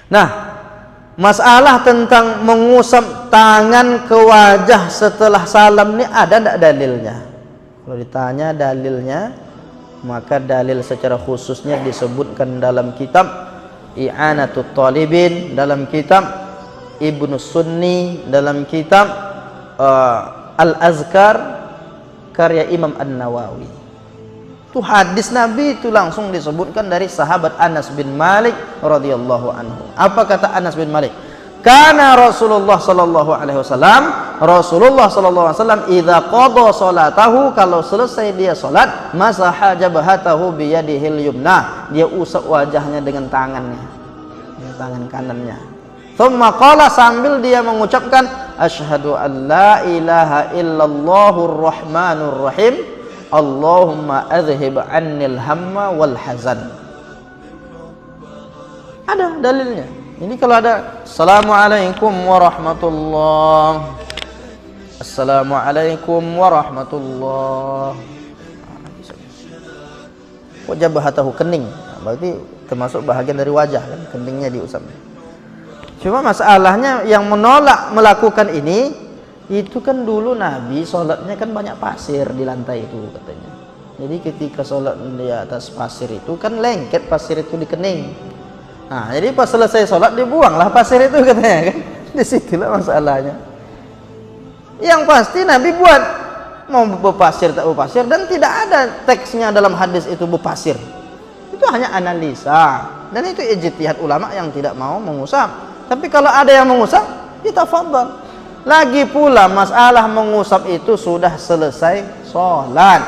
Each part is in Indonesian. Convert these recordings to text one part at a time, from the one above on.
Nah, masalah tentang mengusap tangan ke wajah setelah salam ini ada tidak dalilnya? Kalau ditanya dalilnya, maka dalil secara khususnya disebutkan dalam kitab I'anatut Talibin, dalam kitab Ibnu Sunni, dalam kitab Al-Azkar karya Imam An-Nawawi. Itu hadis Nabi itu langsung disebutkan dari sahabat Anas bin Malik radhiyallahu anhu. Apa kata Anas bin Malik? Kana Rasulullah sallallahu alaihi wasallam idza qada salatahu, kalau selesai dia salat, masaha jabhatahu bi yadihil yumna, dia usap wajahnya dengan tangannya, tangan kanannya. Thumma qala, sambil dia mengucapkan asyhadu an la ilaha illallahur rahmanur rahim, Allahumma adhhib annil hamma wal hazan. Ada dalilnya. Ini kalau ada Assalamualaikum warahmatullah, Assalamualaikum warahmatullah, wajah bahatahu, kening, berarti termasuk bahagian dari wajah kan, keningnya diusap. Cuma masalahnya yang menolak melakukan ini, itu kan dulu Nabi sholatnya kan banyak pasir di lantai itu katanya. Jadi ketika sholat di atas pasir itu kan lengket pasir itu di kening. Nah, jadi pas selesai sholat dibuanglah pasir itu katanya kan. Disitulah masalahnya. Yang pasti Nabi buat mau berpasir tak berpasir, dan tidak ada teksnya dalam hadis itu berpasir. Itu hanya analisa, dan itu ijtihad ulama yang tidak mau mengusap. Tapi kalau ada yang mengusap, kita tafadhal. Lagi pula masalah mengusap itu sudah selesai sholat.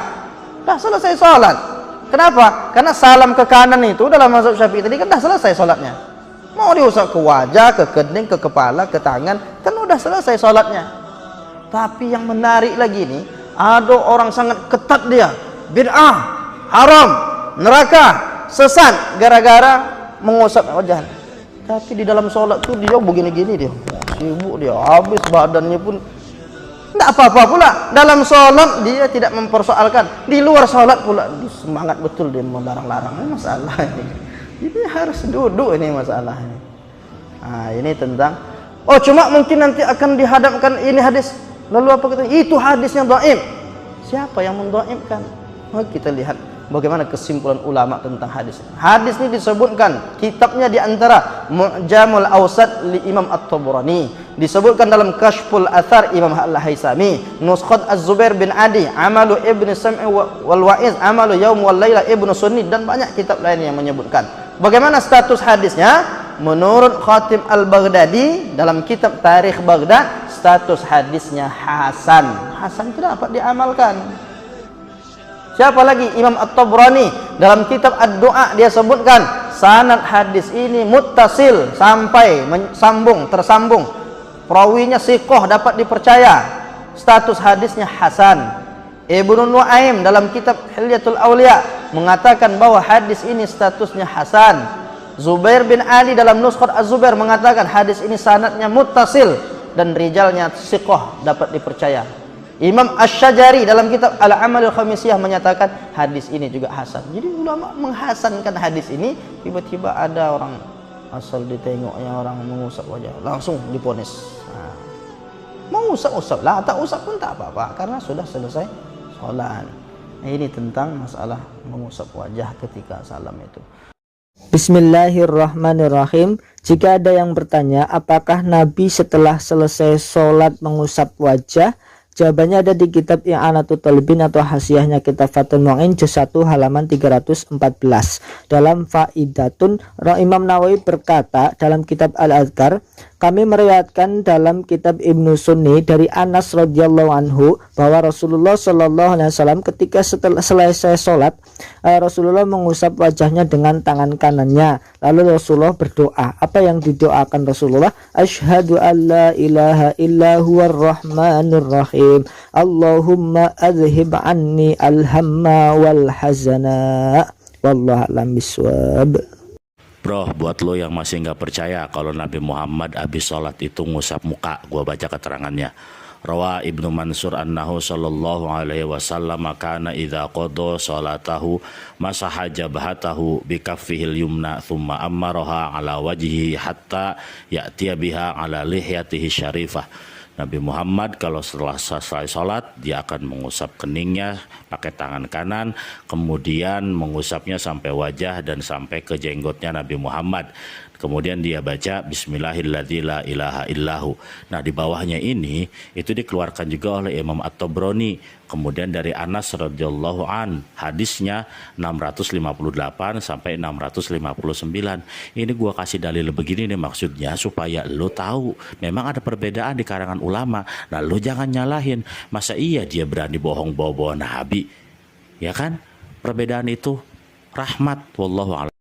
Sudah selesai sholat. Kenapa? Karena salam ke kanan itu dalam mazhab Syafi'i tadi kan dah selesai sholatnya. Mau diusap ke wajah, ke kening, ke kepala, ke tangan, kan udah selesai sholatnya. Tapi yang menarik lagi nih, ada orang sangat ketat dia, bid'ah, haram, neraka, sesat gara-gara mengusap wajah. Tapi di dalam sholat tuh dia begini-gini dia, sibuk dia, habis badannya pun tidak apa-apa pula. Dalam sholat dia tidak mempersoalkan, di luar sholat pula semangat betul dia melarang-larang. Ini masalah ini. Jadi harus duduk ini masalahnya. Nah, ini tentang cuma mungkin nanti akan dihadapkan ini hadis. Lalu apa kata? Itu hadisnya dhaif. Siapa yang mendhaifkan? Kita lihat bagaimana kesimpulan ulama tentang hadis. Hadis ini disebutkan kitabnya di antara Mu'jamul Awsat li Imam At-Tabrani, disebutkan dalam Kashful Athar Imam Al-Haisami, Nuskhat Az-Zubair bin Adi, Amalu Ibn Sam'i wal Wa'iz, Amalu Yaum wal Laila Ibn Sunni, dan banyak kitab lain yang menyebutkan. Bagaimana status hadisnya? Menurut Khatib Al-Baghdadi dalam kitab Tarikh Baghdad, status hadisnya hasan. Hasan itu dapat diamalkan. Siapa lagi? Imam At-Tabrani dalam kitab Ad-Du'a, dia sebutkan sanad hadis ini muttasil, sampai tersambung. Perawinya siqah, dapat dipercaya. Status hadisnya hasan. Ibnu Nuaim dalam kitab Hilyatul Auliya mengatakan bahwa hadis ini statusnya hasan. Zubair bin Ali dalam Nuskhat Az-Zubair mengatakan hadis ini sanadnya muttasil dan rijalnya siqah, dapat dipercaya. Imam Asy-Syajari dalam kitab Al-Amalul Khamisiyah menyatakan hadis ini juga hasan. Jadi ulama menghasankan hadis ini. Tiba-tiba ada orang asal ditengoknya orang mengusap wajah, langsung diponis. Nah, mau usap-usap lah, tak usap pun tak apa-apa karena sudah selesai sholat. Nah, ini tentang masalah mengusap wajah ketika salam itu. Bismillahirrahmanirrahim. Jika ada yang bertanya apakah Nabi setelah selesai sholat mengusap wajah, jawabannya ada di kitab I'anatut Talibin atau hasyiahnya kitab Fathul Mu'in juz 1 halaman 314. Dalam Faidatun, Imam Nawawi berkata dalam kitab Al-Azkar, kami meriwayatkan dalam kitab Ibnu Sunni dari Anas radhiyallahu anhu bahwa Rasulullah sallallahu alaihi wasallam ketika setelah selesai sholat, Rasulullah mengusap wajahnya dengan tangan kanannya. Lalu Rasulullah berdoa. Apa yang didoakan Rasulullah? Asyhadu an la ilaha illa huwar rahmanur rahim, Allahumma adhhib anni alhamma wal hazana, wallahu a'lam bishawab. Bro, buat lo yang masih nggak percaya kalau Nabi Muhammad habis sholat itu ngusap muka, gua baca keterangannya. Rawa Ibnu Mansur annahu sallallahu alaihi wasallam kana idza qada salatahu masaha jabhatahu bi kaffihil yumna thumma ammaraha ala wajhihi hatta ya'tiya biha ala lihyatihi syarifah. Nabi Muhammad kalau setelah selesai sholat dia akan mengusap keningnya pakai tangan kanan, kemudian mengusapnya sampai wajah dan sampai ke jenggotnya Nabi Muhammad. Kemudian dia baca Bismillahilladzi la ilaha illahu. Nah di bawahnya ini itu dikeluarkan juga oleh Imam At-Tabrani. Kemudian dari Anas radhiyallahu an, hadisnya 658 sampai 659. Ini gua kasih dalil begini nih maksudnya supaya lo tahu memang ada perbedaan di karangan ulama. Nah lo jangan nyalahin, masa iya dia berani bohong bawa-bawa Nabi, ya kan? Perbedaan itu rahmat, wallahu a'lam.